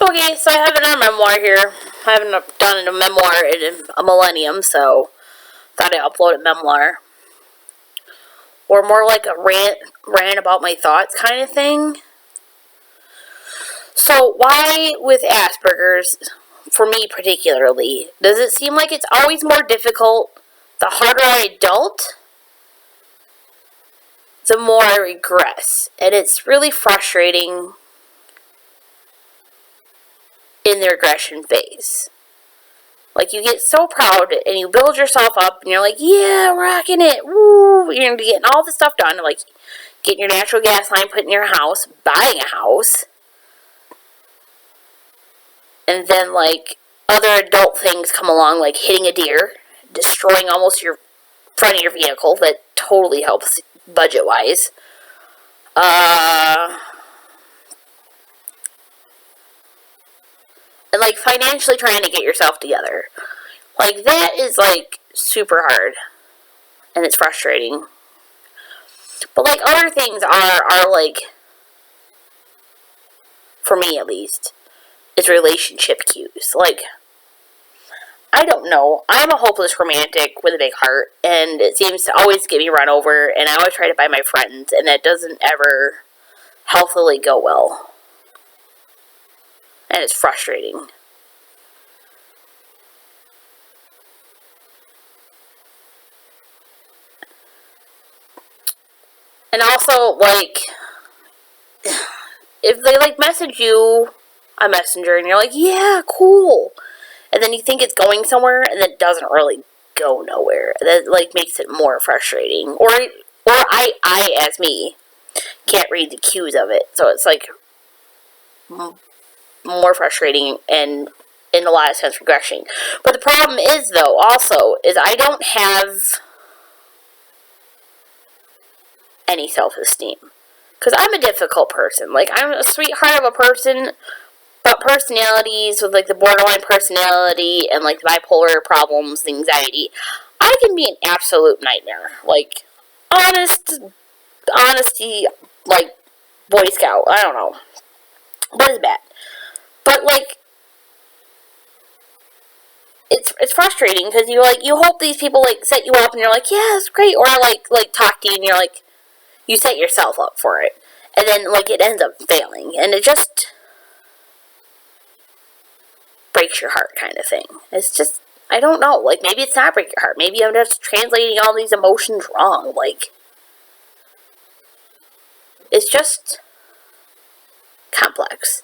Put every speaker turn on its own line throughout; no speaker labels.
Okay, so I have another memoir here. I haven't done a memoir in a millennium, so thought I'd upload a memoir. Or more like a rant about my thoughts kind of thing. So why with Asperger's, for me particularly, does it seem like it's always more difficult the harder I adult, the more I regress? And it's really frustrating in the regression phase. Like, you get so proud and you build yourself up and you're like, yeah, rocking it, woo, you're getting all this stuff done, like getting your natural gas line put in your house, buying a house, and then like other adult things come along, like hitting a deer, destroying almost your front of your vehicle. That totally helps budget wise. And like financially trying to get yourself together. Like, that is like super hard. And it's frustrating. But like other things are like, for me at least, is relationship cues. Like, I don't know. I'm a hopeless romantic with a big heart, and it seems to always get me run over, and I always try to buy my friends, and that doesn't ever healthily go well. And it's frustrating. And also, like, if they, like, message you a messenger, and you're like, yeah, cool, and then you think it's going somewhere, and it doesn't really go nowhere. That, like, makes it more frustrating. Or I, as me, can't read the cues of it, so it's, like, more frustrating and, in a lot of sense, regression. But the problem is, though, also, is I don't have any self-esteem. Because I'm a difficult person. Like, I'm a sweetheart of a person, but personalities with, like, the borderline personality and, like, the bipolar problems, the anxiety, I can be an absolute nightmare. Like, honesty, like, Boy Scout, I don't know. But it's bad. But, like, it's frustrating, because you hope these people, like, set you up, and you're like, yeah, it's great, or, like, talk to you, and you're like, you set yourself up for it. And then, like, it ends up failing. And it just breaks your heart kind of thing. It's just, I don't know. Like, maybe it's not break your heart. Maybe I'm just translating all these emotions wrong. Like, it's just complex.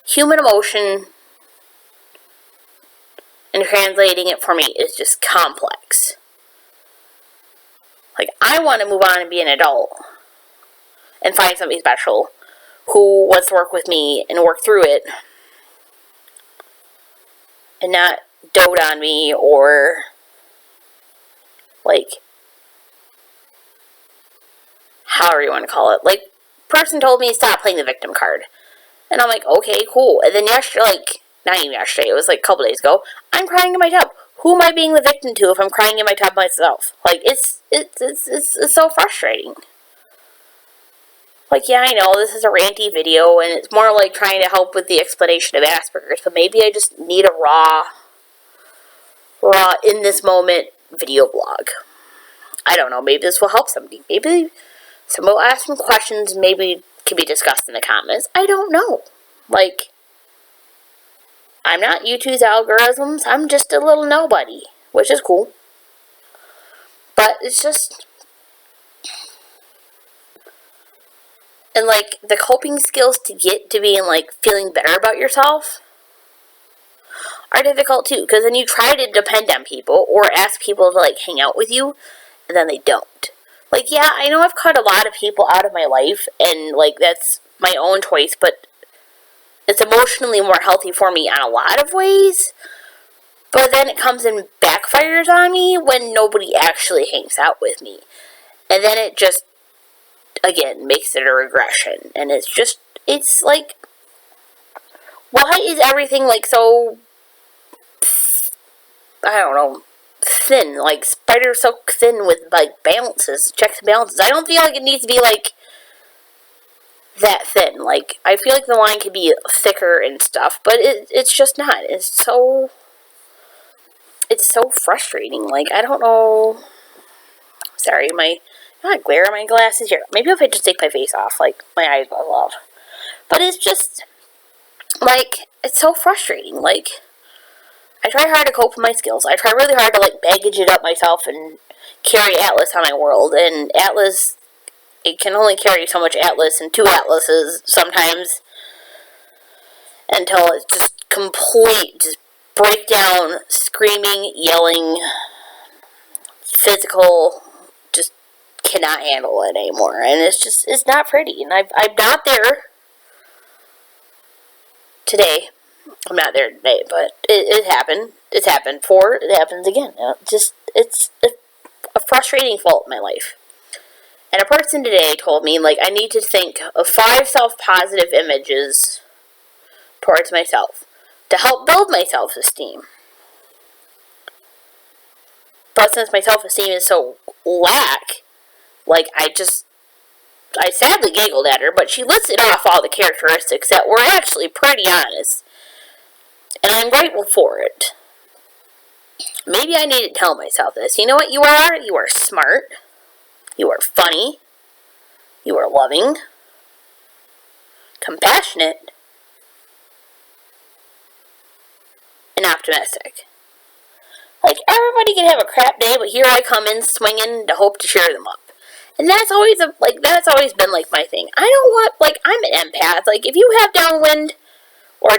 Human emotion and translating it for me is just complex. Like, I want to move on and be an adult and find somebody special who wants to work with me and work through it and not dote on me or, like, however you want to call it. Like, person told me stop playing the victim card. And I'm like, okay, cool. And then yesterday, like, not even yesterday, it was like a couple days ago, I'm crying in my tub. Who am I being the victim to if I'm crying in my tub myself? Like, it's so frustrating. Like, yeah, I know this is a ranty video, and it's more like trying to help with the explanation of Asperger's, but maybe I just need a raw, in this moment video blog. I don't know, maybe this will help somebody. Maybe someone will ask some questions, maybe can be discussed in the comments. I don't know. Like, I'm not YouTube's algorithms, I'm just a little nobody, which is cool. But it's just, and, like, the coping skills to get to being, like, feeling better about yourself are difficult, too. Because then you try to depend on people or ask people to, like, hang out with you, and then they don't. Like, yeah, I know I've cut a lot of people out of my life, and, like, that's my own choice, but it's emotionally more healthy for me on a lot of ways. But then it comes and backfires on me when nobody actually hangs out with me. And then it just, again, makes it a regression. And it's just, it's like, why is everything, like, so, I don't know, thin? Like, spider silk thin with, like, balances, checks and balances. I don't feel like it needs to be, like, that thin. Like, I feel like the line could be thicker and stuff, but it's just not. It's so frustrating. Like, I don't know. Sorry, I glare on my glasses here. Maybe if I just take my face off, like, my eyes will off. But it's just, like, it's so frustrating. Like, I try hard to cope with my skills. I try really hard to, like, baggage it up myself and carry Atlas on my world. And Atlas, it can only carry so much Atlas and 2 Atlases sometimes until it's just complete, just breakdown, screaming, yelling, physical, just cannot handle it anymore. And it's not pretty. And I'm not there today. I'm not there today, but it happened. It's happened before. It happens again. It's a frustrating fault in my life. And a person today told me, like, I need to think of 5 self-positive images towards myself to help build my self-esteem. But since my self-esteem is so lack, like, I sadly giggled at her, but she listed off all the characteristics that were actually pretty honest. And I'm grateful for it. Maybe I need to tell myself this. You know what you are? You are smart. You are funny. You are loving. Compassionate. And optimistic. Like, everybody can have a crap day, but here I come in swinging to hope to cheer them up. And that's always been, like, my thing. I don't want, like, I'm an empath. Like, if you have downwind or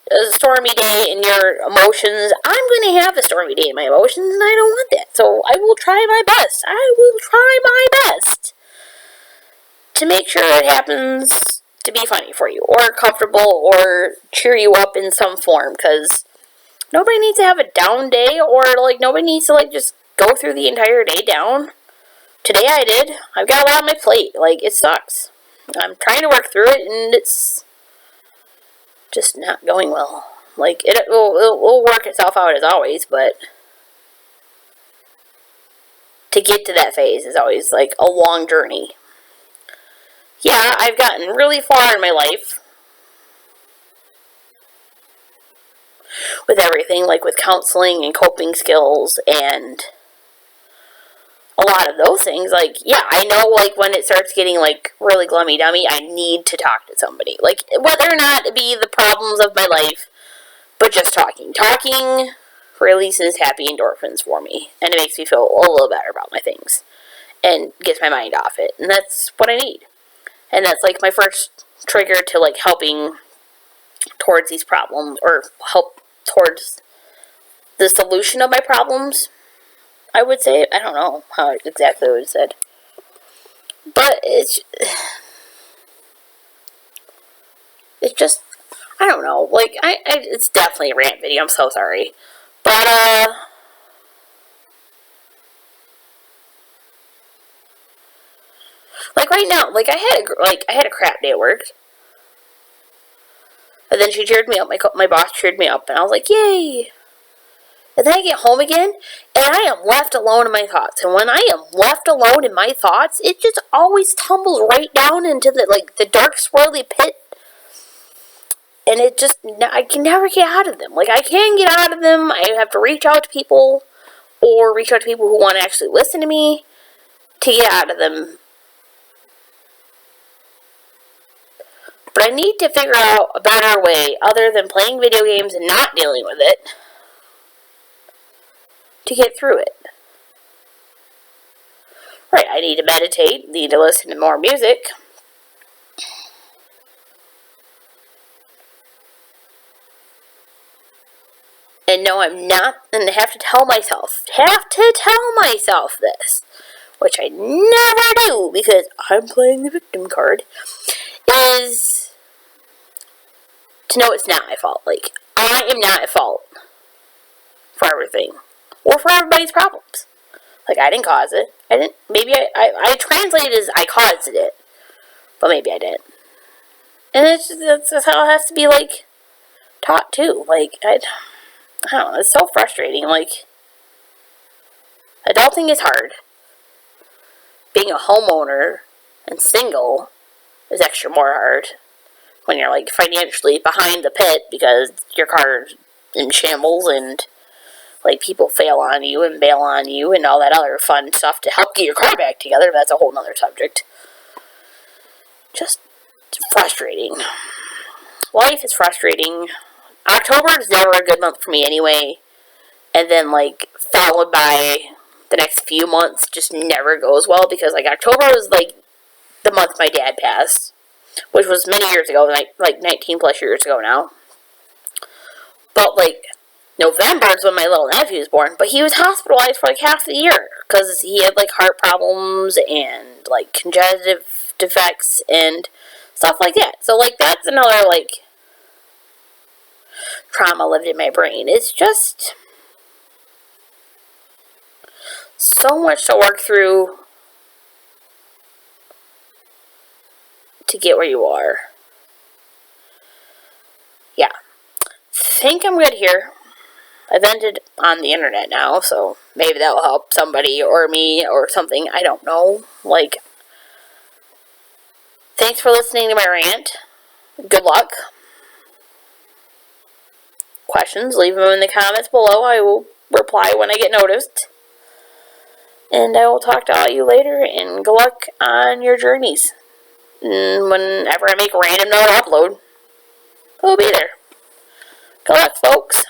a stormy day in your emotions, I'm going to have a stormy day in my emotions, and I don't want that. So I will try my best. I will try my best to make sure it happens to be funny for you, or comfortable, or cheer you up in some form, because nobody needs to have a down day, or, like, nobody needs to, like, just go through the entire day down. Today I did. I've got a lot on my plate. Like, it sucks. I'm trying to work through it, and it's just not going well. Like, it will work itself out as always, but to get to that phase is always, like, a long journey. Yeah, I've gotten really far in my life with everything, like with counseling and coping skills and a lot of those things. Like, yeah, I know, like, when it starts getting, like, really glummy-dummy, I need to talk to somebody. Like, whether or not it be the problems of my life, but just talking. Talking releases happy endorphins for me, and it makes me feel a little better about my things, and gets my mind off it, and that's what I need. And that's, like, my first trigger to, like, helping towards these problems, or help towards the solution of my problems, I would say. I don't know how exactly what it said. But it's just, I don't know. Like, it's definitely a rant video. I'm so sorry. But, like, right now, like, I had a crap day at work. And then she cheered me up. My boss cheered me up, and I was like, yay! And then I get home again, and I am left alone in my thoughts. And when I am left alone in my thoughts, it just always tumbles right down into the dark, swirly pit. And I can never get out of them. Like, I can get out of them. I have to reach out to people, or reach out to people who want to actually listen to me to get out of them. But I need to figure out a better way, other than playing video games and not dealing with it, to get through it. Right, I need to meditate, need to listen to more music. And no, I'm not, and I have to tell myself this, which I never do, because I'm playing the victim card, is to know it's not my fault. Like, I am not at fault for everything, or for everybody's problems. Like, I didn't cause it. Maybe I translated as I caused it, but maybe I didn't. And that's how it has to be, like, taught too. Like, I don't know, it's so frustrating. Like, adulting is hard. Being a homeowner and single is extra more hard when you're like financially behind the pit because your car's in shambles and like people fail on you and bail on you and all that other fun stuff to help get your car back together. That's a whole nother subject. Just frustrating. Life is frustrating. October is never a good month for me anyway. And then like followed by the next few months just never goes well because like October was like the month my dad passed, which was many years ago, like 19 plus years ago now. But like November is when my little nephew was born, but he was hospitalized for like half the year because he had like heart problems and like congenitive defects and stuff like that. So like that's another like trauma lived in my brain. It's just so much to work through to get where you are. Yeah. Think I'm good here. I've ended on the internet now, so maybe that'll help somebody or me or something. I don't know. Like, thanks for listening to my rant. Good luck. Questions, leave them in the comments below. I will reply when I get noticed. And I will talk to all you later, and good luck on your journeys. And whenever I make a random note upload, it'll be there. Good luck, folks.